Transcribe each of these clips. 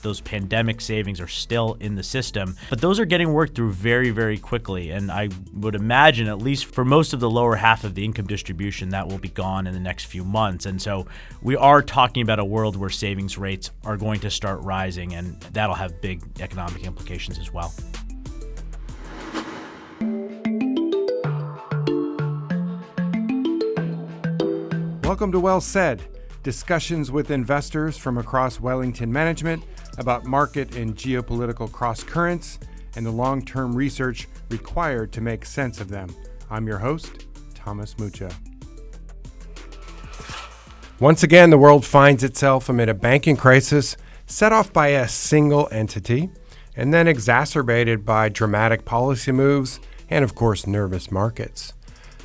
those pandemic savings are still in the system, but those are getting worked through very, very quickly. And I would imagine, at least for most of the lower half of the income distribution, that will be gone in the next few months. And so we are talking about a world where savings rates are going to start rising, and that'll have big economic implications as well. Welcome to Well Said, discussions with investors from across Wellington Management about market and geopolitical cross-currents and the long-term research required to make sense of them. I'm your host, Thomas Mucha. Once again, the world finds itself amid a banking crisis set off by a single entity and then exacerbated by dramatic policy moves and, of course, nervous markets.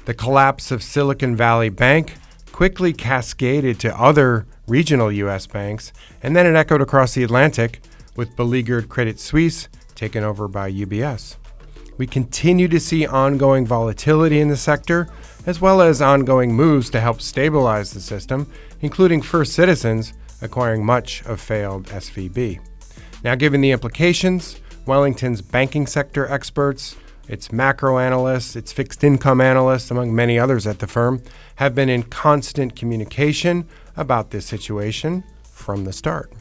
The collapse of Silicon Valley Bank quickly cascaded to other regional U.S. banks, and then it echoed across the Atlantic with beleaguered Credit Suisse taken over by UBS. We continue to see ongoing volatility in the sector, as well as ongoing moves to help stabilize the system, including First Citizens acquiring much of failed SVB. Now, given the implications, Wellington's banking sector experts, its macro analysts, its fixed income analysts, among many others at the firm, have been in constant communication about this situation from the start.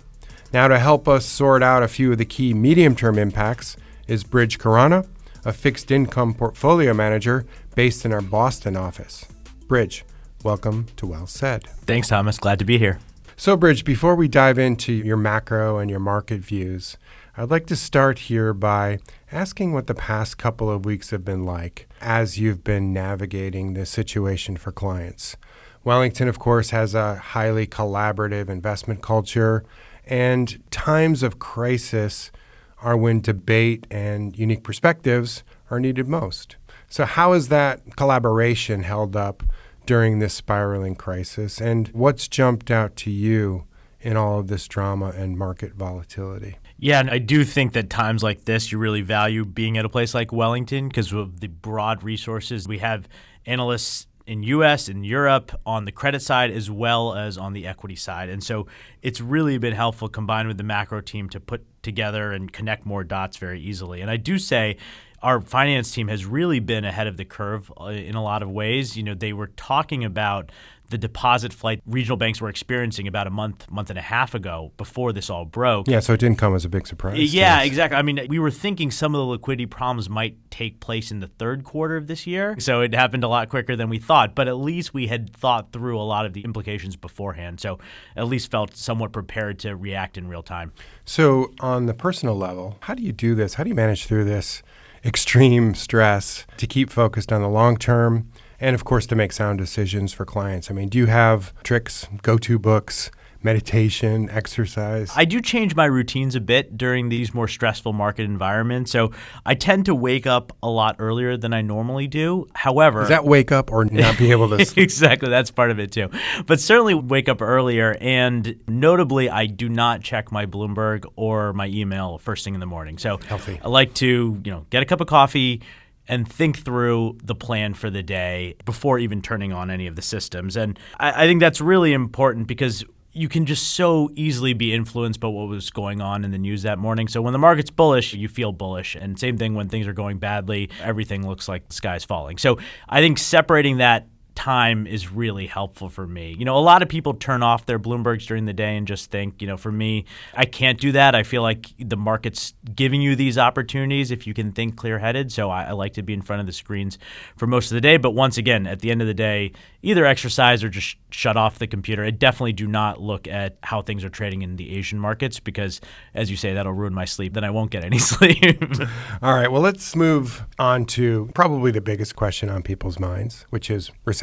Now, to help us sort out a few of the key medium-term impacts is Brij Khurana, a fixed income portfolio manager based in our Boston office. Brij, welcome to Well Said. Thanks, Thomas. Glad to be here. So, Brij, before we dive into your macro and your market views, I'd like to start here by asking what the past couple of weeks have been like as you've been navigating this situation for clients. Wellington, of course, has a highly collaborative investment culture, and times of crisis are when debate and unique perspectives are needed most. So how has that collaboration held up during this spiraling crisis, and what's jumped out to you in all of this drama and market volatility? Yeah, and I do think that times like this, you really value being at a place like Wellington because of the broad resources. We have analysts in U.S. and Europe on the credit side as well as on the equity side. And so it's really been helpful combined with the macro team to put together and connect more dots very easily. And I do say our finance team has really been ahead of the curve in a lot of ways. You know, they were talking about the deposit flight regional banks were experiencing about a month and a half ago before this all broke. Yeah, so it didn't come as a big surprise. Yeah, exactly. I mean, we were thinking some of the liquidity problems might take place in the third quarter of this year. So it happened a lot quicker than we thought, but at least we had thought through a lot of the implications beforehand. So at least felt somewhat prepared to react in real time. So on the personal level, how do you do this? How do you manage through this extreme stress to keep focused on the long term? And, of course, to make sound decisions for clients. I mean, do you have tricks, go-to books, meditation, exercise? I do change my routines a bit during these more stressful market environments. So I tend to wake up a lot earlier than I normally do. However, does that wake up or not be able to sleep? Exactly. That's part of it, too. But certainly wake up earlier. And notably, I do not check my Bloomberg or my email first thing in the morning. So healthy. I like to, get a cup of coffee and think through the plan for the day before even turning on any of the systems. And I think that's really important because you can just so easily be influenced by what was going on in the news that morning. So when the market's bullish, you feel bullish. And same thing when things are going badly, everything looks like the sky's falling. So I think separating that time is really helpful for me. A lot of people turn off their Bloombergs during the day and just think, for me, I can't do that. I feel like the market's giving you these opportunities if you can think clear-headed. So I like to be in front of the screens for most of the day. But once again, at the end of the day, either exercise or just shut off the computer. I definitely do not look at how things are trading in the Asian markets because, as you say, that'll ruin my sleep. Then I won't get any sleep. All right. Well, let's move on to probably the biggest question on people's minds, which is recession.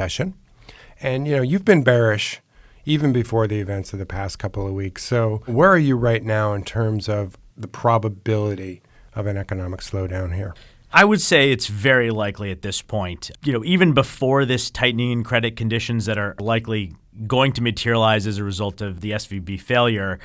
And, you've been bearish even before the events of the past couple of weeks. So where are you right now in terms of the probability of an economic slowdown here? I would say it's very likely at this point. Even before this tightening in credit conditions that are likely going to materialize as a result of the SVB failure.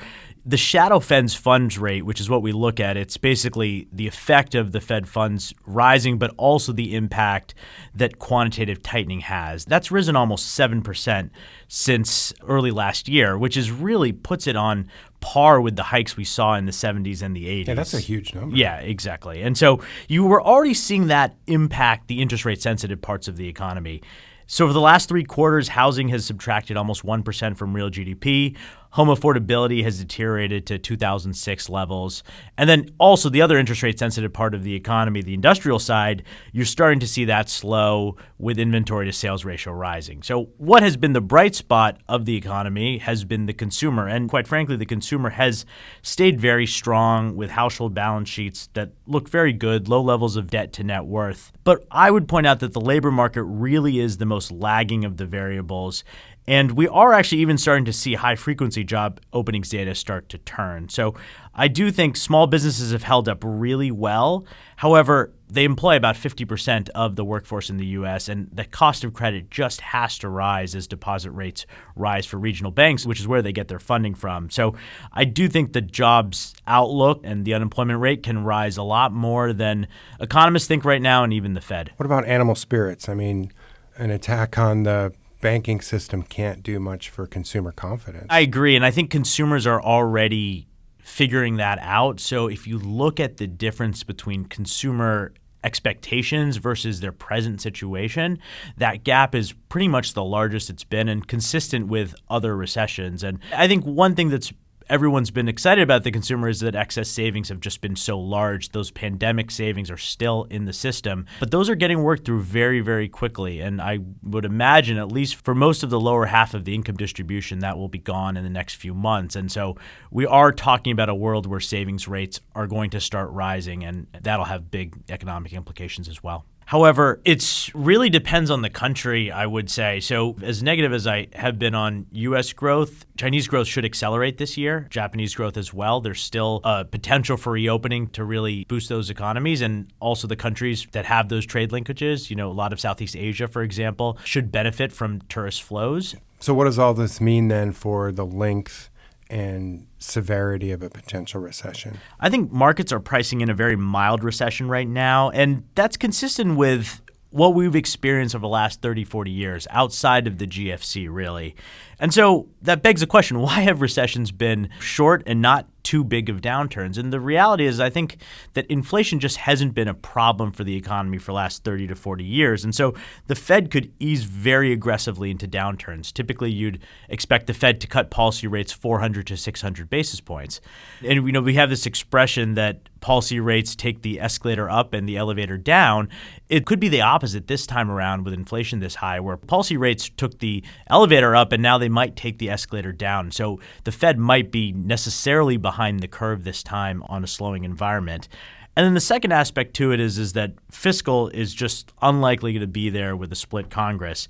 The shadow Fed's funds rate, which is what we look at, it's basically the effect of the Fed funds rising, but also the impact that quantitative tightening has. That's risen almost 7% since early last year, which is really puts it on par with the hikes we saw in the 70s and the 80s. Yeah, that's a huge number. Yeah, exactly. And so you were already seeing that impact the interest rate sensitive parts of the economy. So for the last 3 quarters, housing has subtracted almost 1% from real GDP. Home affordability has deteriorated to 2006 levels. And then also the other interest rate sensitive part of the economy, the industrial side, you're starting to see that slow with inventory to sales ratio rising. So what has been the bright spot of the economy has been the consumer. And quite frankly, the consumer has stayed very strong with household balance sheets that look very good, low levels of debt to net worth. But I would point out that the labor market really is the most lagging of the variables. And we are actually even starting to see high-frequency job openings data start to turn. So I do think small businesses have held up really well. However, they employ about 50% of the workforce in the U.S., and the cost of credit just has to rise as deposit rates rise for regional banks, which is where they get their funding from. So I do think the jobs outlook and the unemployment rate can rise a lot more than economists think right now, and even the Fed. What about animal spirits? I mean, an attack on the banking system can't do much for consumer confidence. I agree, and I think consumers are already figuring that out. So if you look at the difference between consumer expectations versus their present situation, that gap is pretty much the largest it's been and consistent with other recessions. And I think one thing that's everyone's been excited about the consumer is that excess savings have just been so large. Those pandemic savings are still in the system, but those are getting worked through very, very quickly. And I would imagine, at least for most of the lower half of the income distribution, that will be gone in the next few months. And so we are talking about a world where savings rates are going to start rising, and that'll have big economic implications as well. However, it really depends on the country, I would say. So as negative as I have been on U.S. growth, Chinese growth should accelerate this year, Japanese growth as well. There's still a potential for reopening to really boost those economies, and also the countries that have those trade linkages, a lot of Southeast Asia, for example, should benefit from tourist flows. So what does all this mean then for the length and severity of a potential recession? I think markets are pricing in a very mild recession right now, and that's consistent with what we've experienced over the last 30, 40 years outside of the GFC, really. And so that begs the question, why have recessions been short and not too big of downturns? And the reality is, I think that inflation just hasn't been a problem for the economy for the last 30 to 40 years. And so the Fed could ease very aggressively into downturns. Typically, you'd expect the Fed to cut policy rates 400 to 600 basis points. And we have this expression that policy rates take the escalator up and the elevator down. It could be the opposite this time around with inflation this high, where policy rates took the elevator up and now they might take the escalator down. So the Fed might be necessarily behind the curve this time on a slowing environment. And then the second aspect to it is that fiscal is just unlikely to be there with a split Congress.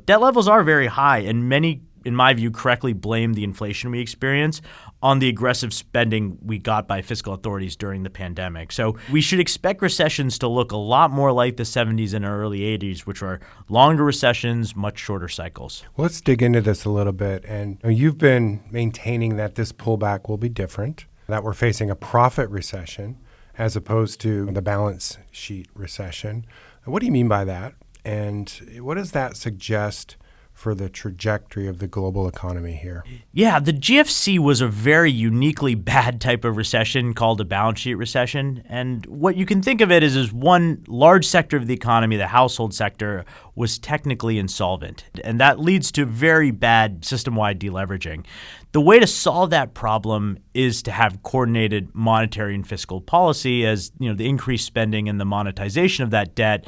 Debt levels are very high, and many, in my view, correctly blame the inflation we experience on the aggressive spending we got by fiscal authorities during the pandemic. So we should expect recessions to look a lot more like the 70s and early 80s, which are longer recessions, much shorter cycles. Well, let's dig into this a little bit. And you've been maintaining that this pullback will be different, that we're facing a profit recession as opposed to the balance sheet recession. What do you mean by that? And what does that suggest for the trajectory of the global economy here? Yeah, the GFC was a very uniquely bad type of recession called a balance sheet recession. And what you can think of it is one large sector of the economy, the household sector, was technically insolvent. And that leads to very bad system-wide deleveraging. The way to solve that problem is to have coordinated monetary and fiscal policy, as the increased spending and the monetization of that debt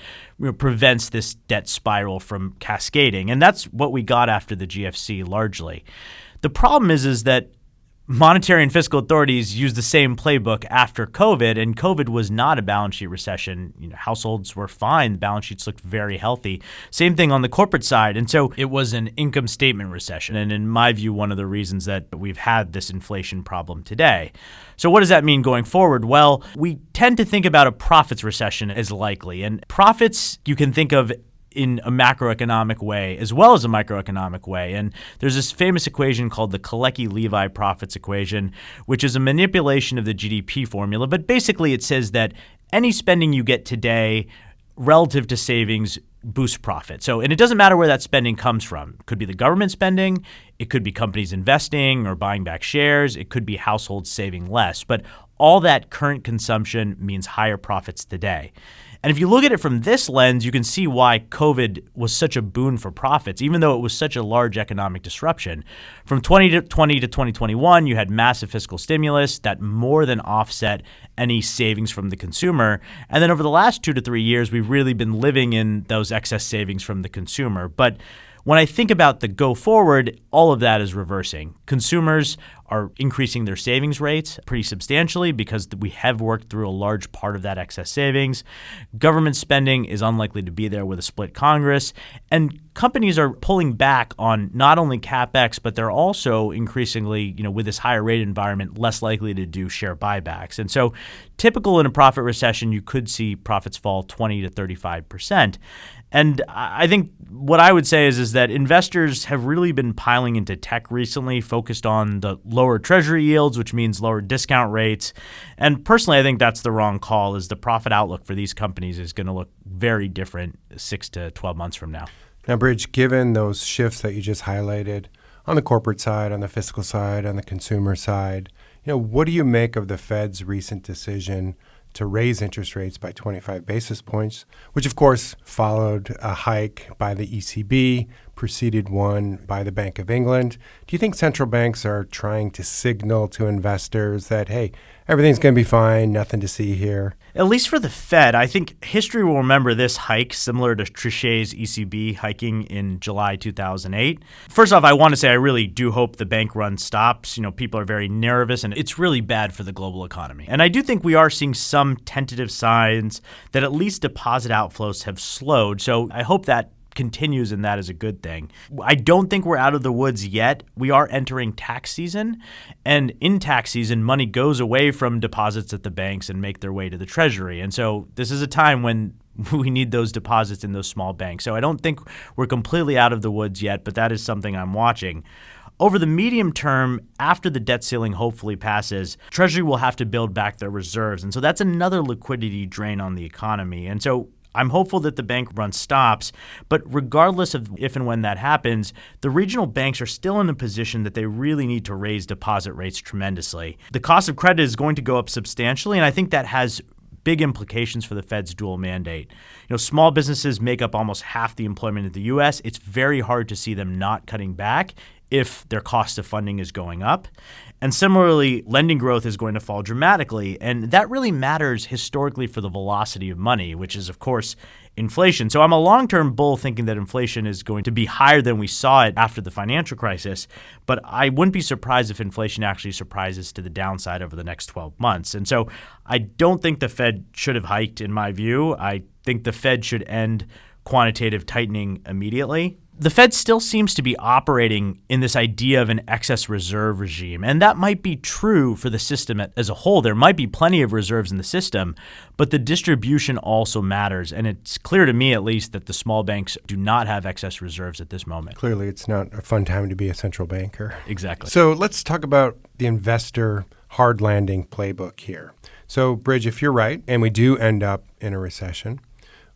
prevents this debt spiral from cascading. And that's what we got after the GFC largely. The problem is that monetary and fiscal authorities used the same playbook after COVID, and COVID was not a balance sheet recession. Households were fine. Balance sheets looked very healthy. Same thing on the corporate side. And so it was an income statement recession. And in my view, one of the reasons that we've had this inflation problem today. So what does that mean going forward? Well, we tend to think about a profits recession as likely. And profits you can think of in a macroeconomic way as well as a microeconomic way. And there's this famous equation called the Kalecki-Levi profits equation, which is a manipulation of the GDP formula. But basically it says that any spending you get today relative to savings boosts profit. And it doesn't matter where that spending comes from. It could be the government spending, it could be companies investing or buying back shares, it could be households saving less. But all that current consumption means higher profits today. And if you look at it from this lens, you can see why COVID was such a boon for profits, even though it was such a large economic disruption. From 2020 to 2021, you had massive fiscal stimulus that more than offset any savings from the consumer. And then over the last 2 to 3 years, we've really been living in those excess savings from the consumer. But when I think about the go forward, all of that is reversing. Consumers are increasing their savings rates pretty substantially because we have worked through a large part of that excess savings. Government spending is unlikely to be there with a split Congress. And companies are pulling back on not only CapEx, but they're also increasingly, with this higher rate environment, less likely to do share buybacks. And so typical in a profit recession, you could see profits fall 20 to 35%. And I think what I would say is that investors have really been piling into tech recently, focused on the lower treasury yields, which means lower discount rates. And personally, I think that's the wrong call, as the profit outlook for these companies is going to look very different 6 to 12 months from now. Now, Brij, given those shifts that you just highlighted on the corporate side, on the fiscal side, on the consumer side, what do you make of the Fed's recent decision to raise interest rates by 25 basis points, which of course followed a hike by the ECB, preceded one by the Bank of England? Do you think central banks are trying to signal to investors that, hey, everything's going to be fine, nothing to see here? At least for the Fed, I think history will remember this hike similar to Trichet's ECB hiking in July 2008. First off, I want to say I really do hope the bank run stops. People are very nervous, and it's really bad for the global economy. And I do think we are seeing some tentative signs that at least deposit outflows have slowed. So I hope that continues, and that is a good thing. I don't think we're out of the woods yet. We are entering tax season, and in tax season, money goes away from deposits at the banks and make their way to the Treasury. And so this is a time when we need those deposits in those small banks. So I don't think we're completely out of the woods yet, but that is something I'm watching. Over the medium term, after the debt ceiling hopefully passes, Treasury will have to build back their reserves. And so that's another liquidity drain on the economy. And so I'm hopeful that the bank run stops, but regardless of if and when that happens, the regional banks are still in a position that they really need to raise deposit rates tremendously. The cost of credit is going to go up substantially, and I think that has big implications for the Fed's dual mandate. Small businesses make up almost half the employment in the U.S. It's very hard to see them not cutting back if their cost of funding is going up. And similarly, lending growth is going to fall dramatically. And that really matters historically for the velocity of money, which is, of course, inflation. So I'm a long-term bull thinking that inflation is going to be higher than we saw it after the financial crisis. But I wouldn't be surprised if inflation actually surprises to the downside over the next 12 months. And so I don't think the Fed should have hiked, in my view. I think the Fed should end quantitative tightening immediately. The Fed still seems to be operating in this idea of an excess reserve regime, and that might be true for the system as a whole. There might be plenty of reserves in the system, but the distribution also matters, and it's clear to me at least that the small banks do not have excess reserves at this moment. Clearly, it's not a fun time to be a central banker. Exactly. So let's talk about the investor hard landing playbook here. So, Brij, if you're right, and we do end up in a recession,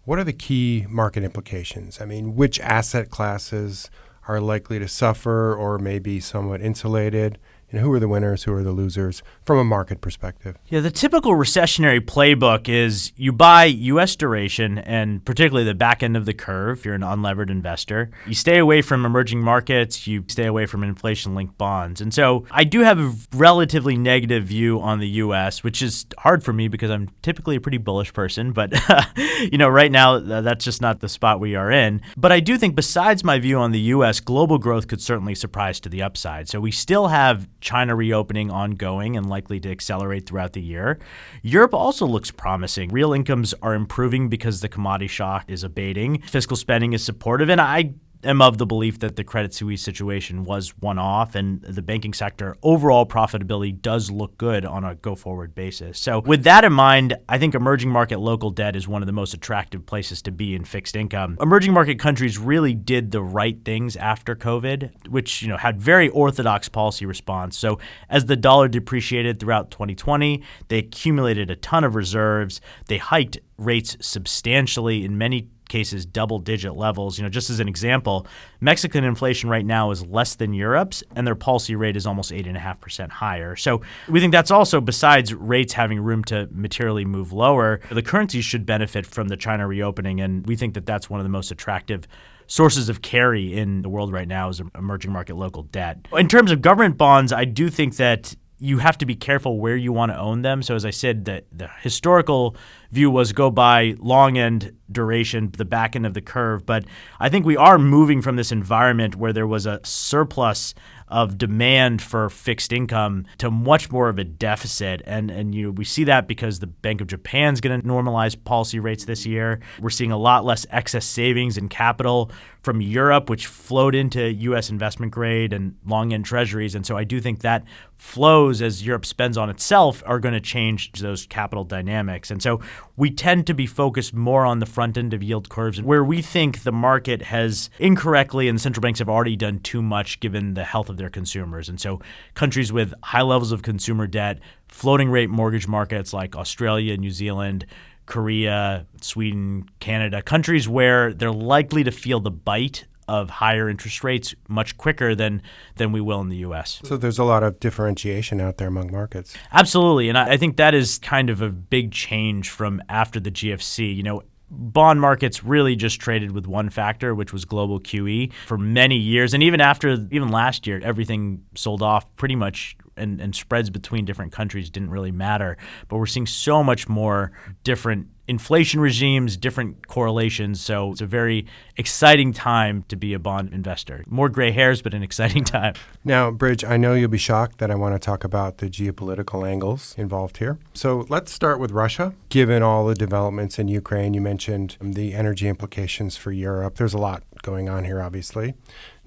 what are the key market implications? I mean, which asset classes are likely to suffer or may be somewhat insulated? And who are the winners, who are the losers from a market perspective? Yeah, the typical recessionary playbook is you buy U.S. duration, and particularly the back end of the curve. You're an unlevered investor. You stay away from emerging markets. You stay away from inflation-linked bonds. And so I do have a relatively negative view on the U.S., which is hard for me because I'm typically a pretty bullish person. But, right now, that's just not the spot we are in. But I do think besides my view on the U.S., global growth could certainly surprise to the upside. So we still have China reopening ongoing and likely to accelerate throughout the year. Europe also looks promising. Real incomes are improving because the commodity shock is abating. Fiscal spending is supportive, and I am of the belief that the Credit Suisse situation was one-off, and the banking sector overall profitability does look good on a go-forward basis. So with that in mind, I think emerging market local debt is one of the most attractive places to be in fixed income. Emerging market countries really did the right things after COVID, which had very orthodox policy response. So as the dollar depreciated throughout 2020, they accumulated a ton of reserves. They hiked rates substantially, in many cases double-digit levels. Just as an example, Mexican inflation right now is less than Europe's, and their policy rate is almost 8.5% higher. So we think that's also, besides rates having room to materially move lower, the currencies should benefit from the China reopening, and we think that that's one of the most attractive sources of carry in the world right now is emerging market local debt. In terms of government bonds, I do think that you have to be careful where you want to own them. So as I said, the historical view was go buy long end duration, the back end of the curve. But I think we are moving from this environment where there was a surplus of demand for fixed income to much more of a deficit. And we see that because the Bank of Japan is going to normalize policy rates this year. We're seeing a lot less excess savings and capital from Europe, which flowed into U.S. investment grade and long-end treasuries. And so I do think that flows, as Europe spends on itself, are going to change those capital dynamics. And so we tend to be focused more on the front end of yield curves, where we think the market has incorrectly, and the central banks have already done too much given the health of their consumers. And so countries with high levels of consumer debt, floating rate mortgage markets like Australia, New Zealand, Korea, Sweden, Canada, countries where they're likely to feel the bite of higher interest rates much quicker than we will in the U.S. So there's a lot of differentiation out there among markets. Absolutely. And I think that is kind of a big change from after the GFC. Bond markets really just traded with one factor, which was global QE for many years. And even last year, everything sold off pretty much, and spreads between different countries didn't really matter. But we're seeing so much more different inflation regimes, different correlations. So it's a very exciting time to be a bond investor. More gray hairs, but an exciting time. Now, Brij, I know you'll be shocked that I want to talk about the geopolitical angles involved here. So let's start with Russia. Given all the developments in Ukraine, you mentioned the energy implications for Europe. There's a lot going on here, obviously.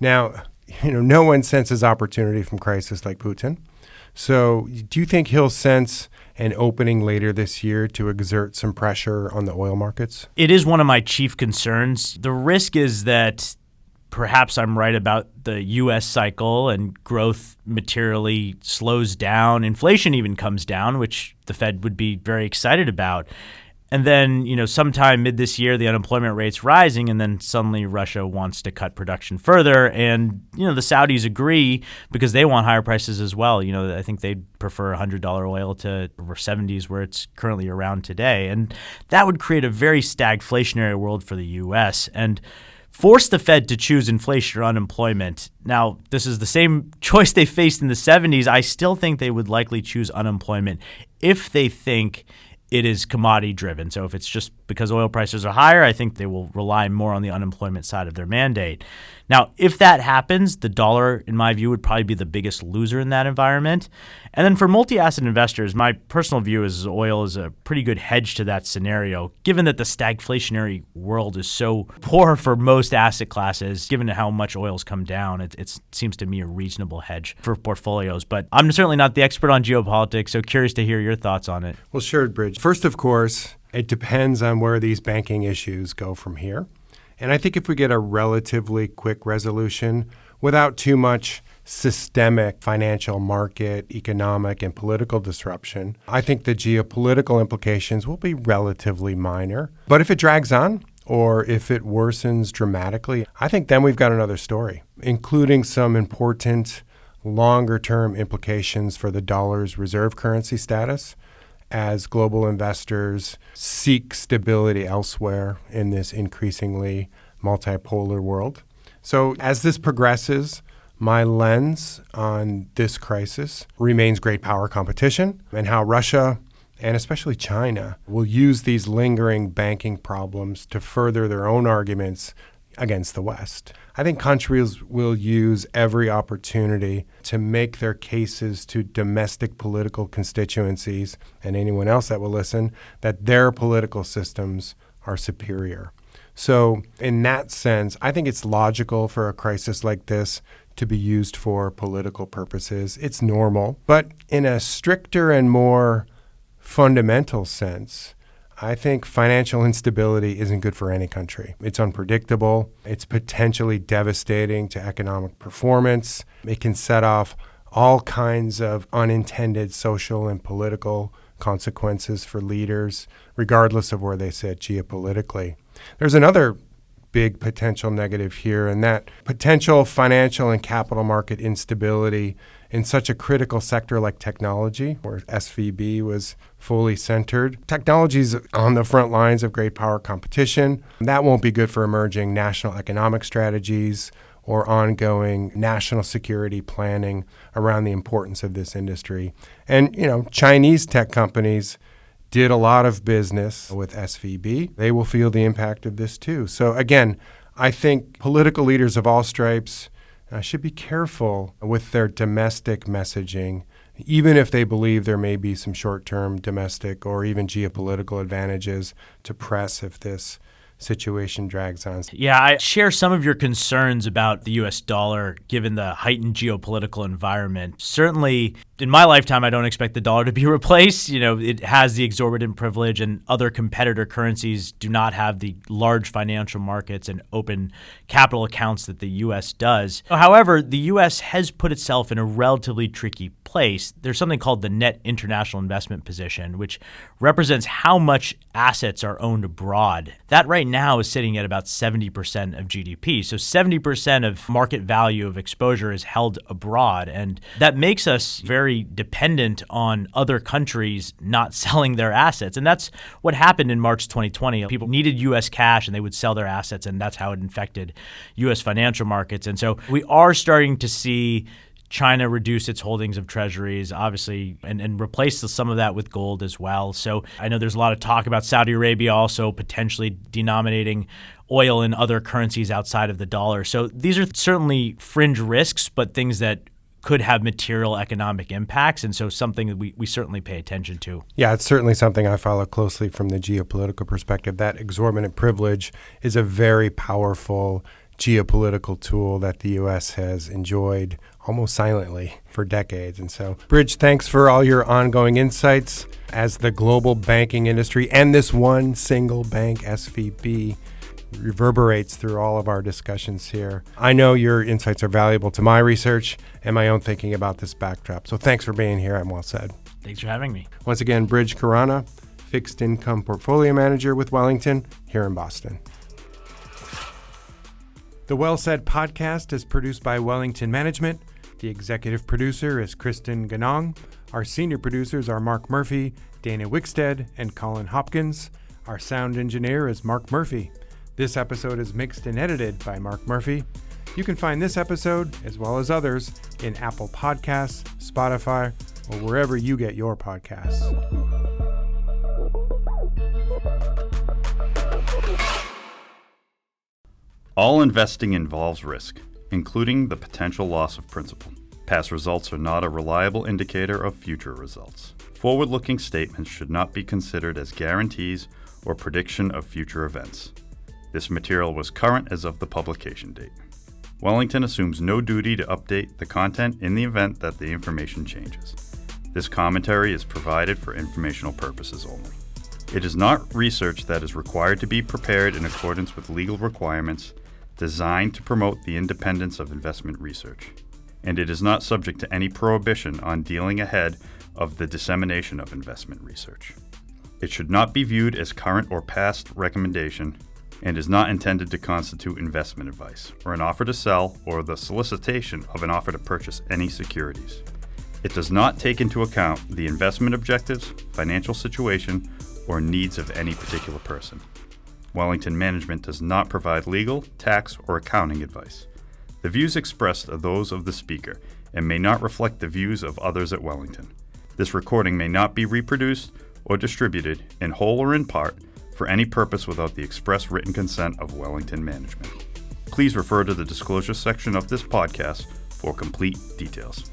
Now, no one senses opportunity from crisis like Putin. So do you think he'll sense an opening later this year to exert some pressure on the oil markets? It is one of my chief concerns. The risk is that perhaps I'm right about the U.S. cycle and growth materially slows down. Inflation even comes down, which the Fed would be very excited about. And then, sometime mid this year, the unemployment rate's rising, and then suddenly Russia wants to cut production further. And, the Saudis agree because they want higher prices as well. I think they'd prefer $100 oil to over 70s where it's currently around today. And that would create a very stagflationary world for the U.S. and force the Fed to choose inflation or unemployment. Now, this is the same choice they faced in the 70s. I still think they would likely choose unemployment if they think it is commodity driven. So if it's just because oil prices are higher, I think they will rely more on the unemployment side of their mandate. Now, if that happens, the dollar, in my view, would probably be the biggest loser in that environment. And then for multi-asset investors, my personal view is oil is a pretty good hedge to that scenario, given that the stagflationary world is so poor for most asset classes. Given how much oil's come down, it seems to me a reasonable hedge for portfolios. But I'm certainly not the expert on geopolitics, so curious to hear your thoughts on it. Well, sure, Brij. First, of course, it depends on where these banking issues go from here. And I think if we get a relatively quick resolution without too much systemic financial market, economic, and political disruption, I think the geopolitical implications will be relatively minor. But if it drags on, or if it worsens dramatically, I think then we've got another story, including some important longer-term implications for the dollar's reserve currency status as global investors seek stability elsewhere in this increasingly multipolar world. So as this progresses, my lens on this crisis remains great power competition and how Russia, and especially China, will use these lingering banking problems to further their own arguments against the West. I think countries will use every opportunity to make their cases to domestic political constituencies and anyone else that will listen that their political systems are superior. So in that sense, I think it's logical for a crisis like this to be used for political purposes. It's normal. But in a stricter and more fundamental sense, I think financial instability isn't good for any country. It's unpredictable. It's potentially devastating to economic performance. It can set off all kinds of unintended social and political consequences for leaders, regardless of where they sit geopolitically. There's another big potential negative here, and that potential financial and capital market instability in such a critical sector like technology, where SVB was fully centered. Technology is on the front lines of great power competition. That won't be good for emerging national economic strategies or ongoing national security planning around the importance of this industry. And, Chinese tech companies did a lot of business with SVB. They will feel the impact of this too. So again, I think political leaders of all stripes should be careful with their domestic messaging, even if they believe there may be some short-term domestic or even geopolitical advantages to press if this situation drags on. Yeah, I share some of your concerns about the U.S. dollar given the heightened geopolitical environment. Certainly, in my lifetime, I don't expect the dollar to be replaced. It has the exorbitant privilege, and other competitor currencies do not have the large financial markets and open capital accounts that the U.S. does. However, the U.S. has put itself in a relatively tricky place. There's something called the net international investment position, which represents how much assets are owned abroad. That right now is sitting at about 70% of GDP. So 70% of market value of exposure is held abroad. And that makes us very dependent on other countries not selling their assets. And that's what happened in March 2020. People needed U.S. cash and they would sell their assets, and that's how it infected U.S. financial markets. And so we are starting to see China reduce its holdings of treasuries, obviously, and replace some of that with gold as well. So I know there's a lot of talk about Saudi Arabia also potentially denominating oil in other currencies outside of the dollar. So these are certainly fringe risks, but things that could have material economic impacts, and so something that we certainly pay attention to. Yeah, it's certainly something I follow closely from the geopolitical perspective. That exorbitant privilege is a very powerful geopolitical tool that the U.S. has enjoyed almost silently for decades. And so, Brij, thanks for all your ongoing insights as the global banking industry and this one single bank, SVB, reverberates through all of our discussions here. I know your insights are valuable to my research and my own thinking about this backdrop. So thanks for being here. I'm well said. Thanks for having me. Once again, Brij Khurana, fixed income portfolio manager with Wellington here in Boston. The Well Said podcast is produced by Wellington Management. The executive producer is Kristen Ganong. Our senior producers are Mark Murphy, Dana Wickstead, and Colin Hopkins. Our sound engineer is Mark Murphy. This episode is mixed and edited by Mark Murphy. You can find this episode, as well as others, in Apple Podcasts, Spotify, or wherever you get your podcasts. All investing involves risk, including the potential loss of principal. Past results are not a reliable indicator of future results. Forward-looking statements should not be considered as guarantees or prediction of future events. This material was current as of the publication date. Wellington assumes no duty to update the content in the event that the information changes. This commentary is provided for informational purposes only. It is not research that is required to be prepared in accordance with legal requirements designed to promote the independence of investment research, and it is not subject to any prohibition on dealing ahead of the dissemination of investment research. It should not be viewed as current or past recommendation and is not intended to constitute investment advice or an offer to sell or the solicitation of an offer to purchase any securities. It does not take into account the investment objectives, financial situation, or needs of any particular person. Wellington Management does not provide legal, tax, or accounting advice. The views expressed are those of the speaker and may not reflect the views of others at Wellington. This recording may not be reproduced or distributed in whole or in part for any purpose without the express written consent of Wellington Management. Please refer to the disclosure section of this podcast for complete details.